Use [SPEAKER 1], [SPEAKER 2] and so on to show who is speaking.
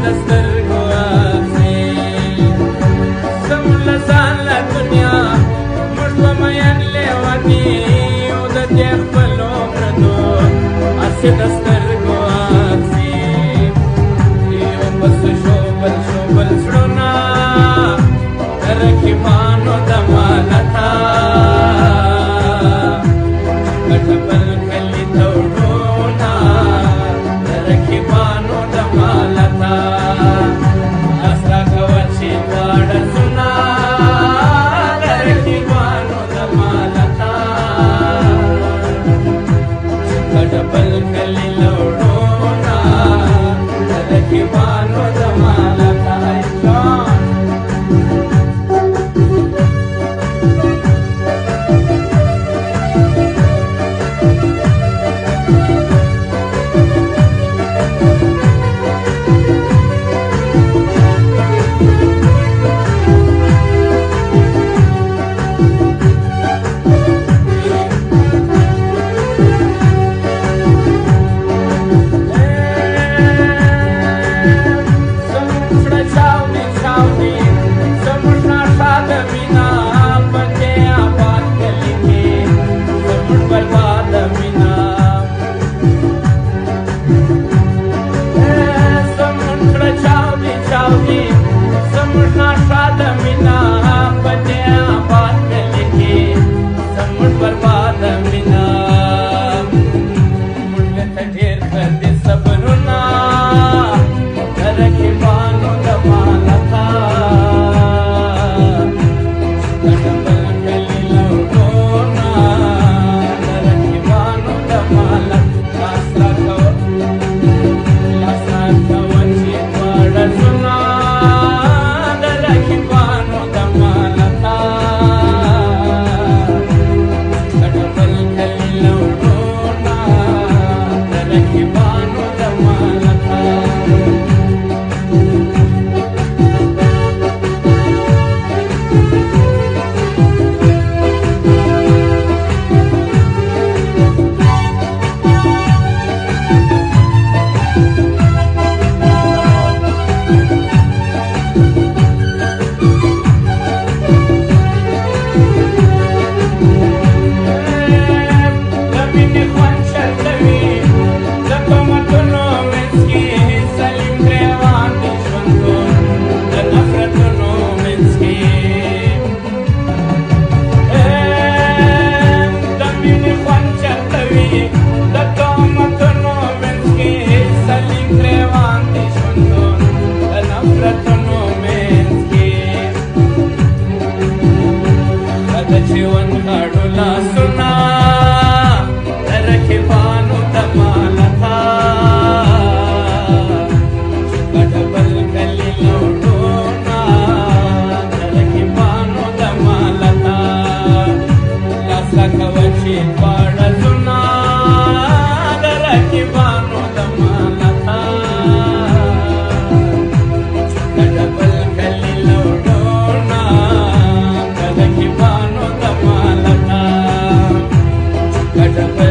[SPEAKER 1] दस्तर गोआसे समला साला दुनिया मुझको मयन लेवानी उदत यखलो प्रदो असे दस्तर गोआसे यो बस शोबल शोबल सुना रखी पानो दमाला था कठबल खली तोड़ोना रखी पानो दमाला था असरा कवची वाड़ सुना रखी पानो दमाला था कठबल खली तोड़ोना रखी पानो दमाला था जीवन काढूला सुना रखे पानो दमाला था कठबल खली लौटोना रखे पानो दमाला था लासा कवची पाड़ सुना रखे पानो दमाला था कठबल खली लौटोना रखे पानो दमाला था कठबल